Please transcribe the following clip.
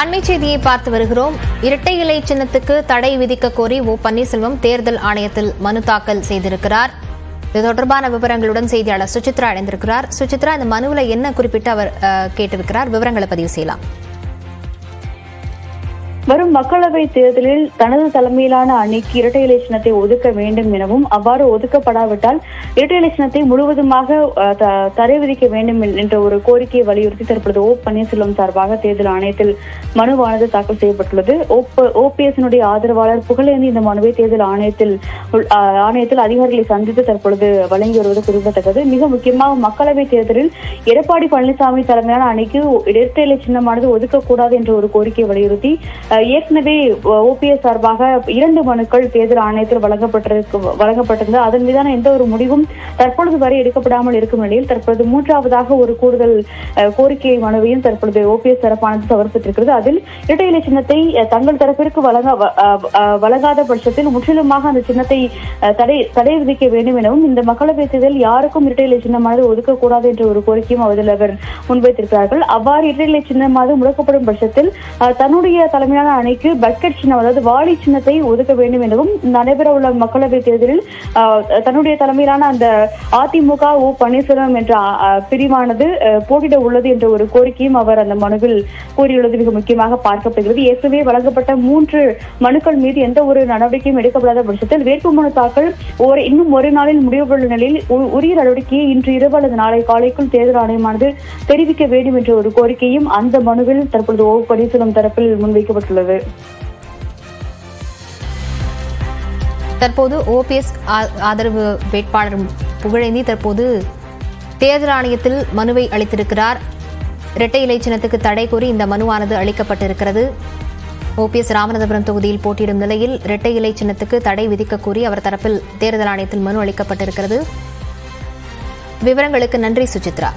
அண்மை செய்தியை பார்த்து வருகிறோம். இரட்டை இலை சின்னத்துக்கு தடை விதிக்க கோரி ஓ பன்னீர்செல்வம் தேர்தல் ஆணையத்தில் மனு தாக்கல் செய்திருக்கிறார். இது தொடர்பான விவரங்களுடன் செய்தியாளர் சுசித்ரா இணைந்திருக்கிறார். சுசித்ரா, இந்த மனுவில் என்ன குறிப்பிட்டு அவர் கேட்டிருக்கிறார்? விவரங்களை பதிவு செய்யலாம். வரும் மக்களவைத் தேர்தலில் தனது தலைமையிலான அணிக்கு இரட்டை இலை சின்னத்தை ஒதுக்க வேண்டும் எனவும், அவ்வாறு ஒதுக்கப்படாவிட்டால் இரட்டை இலை சின்னத்தை முழுவதுமாக தடை விதிக்க வேண்டும் என்ற ஒரு கோரிக்கையை வலியுறுத்தி தற்பொழுது ஓ பன்னீர்செல்வம் சார்பாக தேர்தல் ஆணையத்தில் மனுவானது தாக்கல் செய்யப்பட்டுள்ளது. ஓபிஎஸ் ஆதரவாளர் புகழேந்தி இந்த மனுவை தேர்தல் ஆணையத்தில் அதிகாரிகளை சந்தித்து தற்பொழுது வழங்கி வருவது குறிப்பிடத்தக்கது. மிக முக்கியமாக மக்களவைத் தேர்தலில் எடப்பாடி பழனிசாமி தலைமையிலான அணிக்கு இரட்டை இலை சின்னமானது ஒதுக்கக்கூடாது என்ற ஒரு கோரிக்கையை வலியுறுத்தி ஏற்கனவே ஓபிஎஸ் சார்பாக 2 மனுக்கள் தேர்தல் ஆணையத்தில் வழங்கப்பட்டிருந்தது. அதன் மீதான எந்த ஒரு முடிவும் தற்பொழுது வரை எடுக்கப்படாமல் இருக்கும் நிலையில் தற்பொழுது 3வது ஒரு கூடுதல் கோரிக்கை மனுவையும் தற்பொழுது ஓபிஎஸ் தரப்பானது சமர்ப்பித்திருக்கிறது. அதில் இரட்டை இலை சின்னத்தை தங்கள் தரப்பிற்கு வழங்காத பட்சத்தில் முற்றிலுமாக அந்த சின்னத்தை தடை விதிக்க வேண்டும் எனவும், இந்த மக்களவைத் தேர்தல் யாருக்கும் இரட்டை இலை சின்னமானது ஒதுக்கக்கூடாது என்ற ஒரு கோரிக்கையும் அதில் அவர் முன்வைத்திருக்கிறார்கள். அவ்வாறு இரட்டை இலை சின்னமானது முடக்கப்படும் பட்சத்தில் தன்னுடைய தலைமையான அணிக்கு பக்கெட் சின்னம், அதாவது வாளி சின்னத்தை ஒதுக்க வேண்டும் எனவும், நடைபெறவுள்ள மக்களவைத் தேர்தலில் தன்னுடைய தலைமையிலான அந்த அதிமுக ஓ பன்னீர்செல்வம் என்ற பிரிவானது போட்டியிட உள்ளது என்ற ஒரு கோரிக்கையும் அவர் அந்த மனுவில் கூறியுள்ளது மிக முக்கியமாக பார்க்கப்படுகிறது. ஏற்கனவே வழங்கப்பட்ட 3 மனுக்கள் மீது எந்த ஒரு நடவடிக்கையும் எடுக்கப்படாத பட்சத்தில் வேட்புமனு தாக்கல் இன்னும் ஒரு நாளில் முடிவுள்ள நிலையில் உரிய நடவடிக்கையை இன்று இரவு அல்லது நாளை காலைக்குள் தேர்தல் ஆணையமானது தெரிவிக்க வேண்டும் என்ற ஒரு கோரிக்கையும் அந்த மனுவில் தற்பொழுது ஓ பன்னீர்செல்வம் தரப்பில் முன்வைக்கப்பட்டுள்ளது. தற்போது ஓபிஎஸ் ஆதரவு வேட்பாளர் புகழேந்தி தற்போது தேர்தல் ஆணையத்தில் மனுவை அளித்திருக்கிறார். இரட்டை இலை சின்னத்துக்கு தடை கோரி இந்த மனுவானது அளிக்கப்பட்டிருக்கிறது. ஓபிஎஸ் ராமநாதபுரம் தொகுதியில் போட்டியிடும் நிலையில் இரட்டை இலை சின்னத்துக்கு தடை விதிக்க கோரி அவர் தரப்பில் தேர்தல் ஆணையத்தில் மனு அளிக்கப்பட்டிருக்கிறது. விவரங்களுக்கு நன்றி சுசித்ரா.